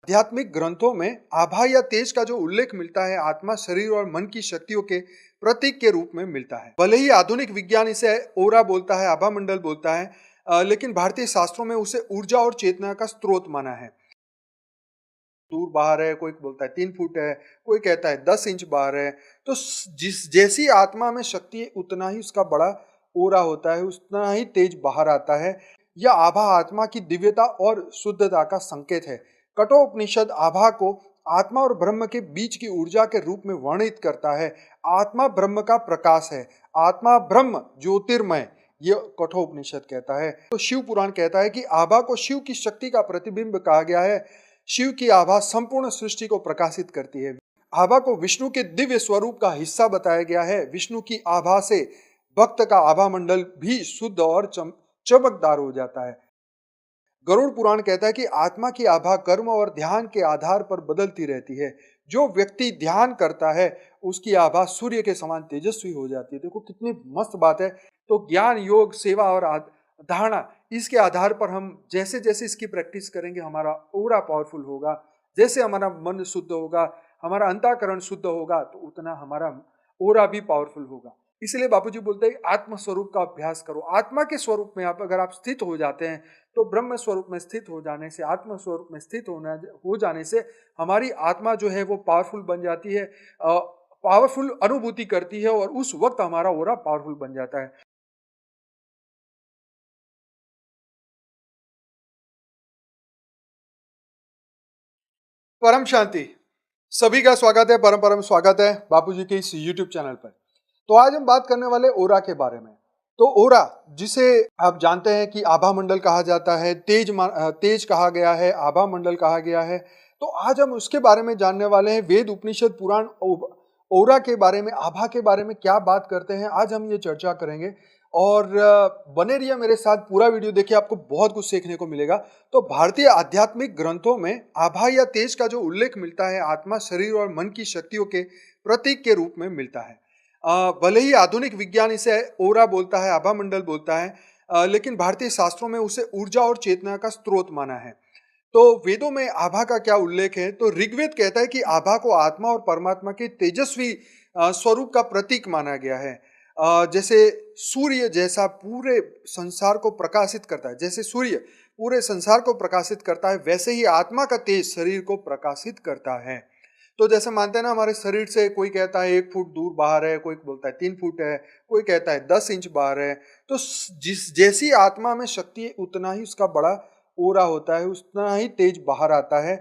आध्यात्मिक ग्रंथों में आभा या तेज का जो उल्लेख मिलता है आत्मा, शरीर और मन की शक्तियों के प्रतीक के रूप में मिलता है। भले ही आधुनिक विज्ञान इसे ओरा बोलता है, आभा मंडल बोलता है, लेकिन भारतीय शास्त्रों में उसे ऊर्जा और चेतना का स्रोत माना है। दूर बाहर है, कोई बोलता है 3 फुट है, कोई कहता है 10 इंच बाहर है। तो जिस जैसी आत्मा में शक्ति है उतना ही उसका बड़ा ओरा होता है, उतना ही तेज बाहर आता है। यह आभा आत्मा की दिव्यता और शुद्धता का संकेत है। कठोपनिषद आभा को आत्मा और ब्रह्म के बीच की ऊर्जा के रूप में वर्णित करता है। आत्मा ब्रह्म का प्रकाश है, आत्मा ब्रह्म ज्योतिर्मय, ये कठोपनिषद कहता है। तो शिव पुराण कहता है कि आभा को शिव की शक्ति का प्रतिबिंब कहा गया है। शिव की आभा संपूर्ण सृष्टि को प्रकाशित करती है। आभा को विष्णु के दिव्य स्वरूप का हिस्सा बताया गया है। विष्णु की आभा से भक्त का आभा मंडल भी शुद्ध और चमकदार हो जाता है। गरुड़ पुराण कहता है कि आत्मा की आभा कर्म और ध्यान के आधार पर बदलती रहती है। जो व्यक्ति ध्यान करता है उसकी आभा सूर्य के समान तेजस्वी हो जाती है। देखो कितनी मस्त बात है। तो ज्ञान, योग, सेवा और धारणा, इसके आधार पर हम जैसे जैसे इसकी प्रैक्टिस करेंगे हमारा ऑरा पावरफुल होगा। जैसे हमारा मन शुद्ध होगा, हमारा अंतःकरण शुद्ध होगा, तो उतना हमारा ऑरा भी पावरफुल होगा। इसलिए बापूजी बोलते हैं आत्म स्वरूप का अभ्यास करो। आत्मा के स्वरूप में अगर आप स्थित हो जाते हैं तो ब्रह्म स्वरूप में स्थित हो जाने से, आत्म स्वरूप में स्थित हो जाने से हमारी आत्मा जो है वो पावरफुल बन जाती है, पावरफुल अनुभूति करती है और उस वक्त हमारा ऑरा पावरफुल बन जाता है। परम शांति। सभी का स्वागत है, परम परम स्वागत है बापूजी के इस यूट्यूब चैनल पर। तो आज हम बात करने वाले ओरा के बारे में। तो ओरा, जिसे आप जानते हैं कि आभा मंडल कहा जाता है, तेज कहा गया है, आभा मंडल कहा गया है। तो आज हम उसके बारे में जानने वाले हैं। वेद, उपनिषद, पुराण ओरा के बारे में, आभा के बारे में क्या बात करते हैं, आज हम ये चर्चा करेंगे। और बने रहिए मेरे साथ, पूरा वीडियो देखिए, आपको बहुत कुछ सीखने को मिलेगा। तो भारतीय आध्यात्मिक ग्रंथों में आभा या तेज का जो उल्लेख मिलता है आत्मा, शरीर और मन की शक्तियों के प्रतीक के रूप में मिलता है। भले ही आधुनिक विज्ञान इसे ओरा बोलता है, आभा मंडल बोलता है, लेकिन भारतीय शास्त्रों में उसे ऊर्जा और चेतना का स्रोत माना है। तो वेदों में आभा का क्या उल्लेख है? तो ऋग्वेद कहता है कि आभा को आत्मा और परमात्मा के तेजस्वी स्वरूप का प्रतीक माना गया है। जैसे सूर्य जैसा पूरे संसार को प्रकाशित करता है, जैसे सूर्य पूरे संसार को प्रकाशित करता है, वैसे ही आत्मा का तेज शरीर को प्रकाशित करता है। तो जैसे मानते हैं ना, हमारे शरीर से कोई कहता है 1 फुट दूर बाहर है, कोई बोलता है 3 फुट है, कोई कहता है 10 इंच बाहर है। तो जिस जैसी आत्मा में शक्ति है उतना ही उसका बड़ा ओरा होता है, उतना ही तेज बाहर आता है।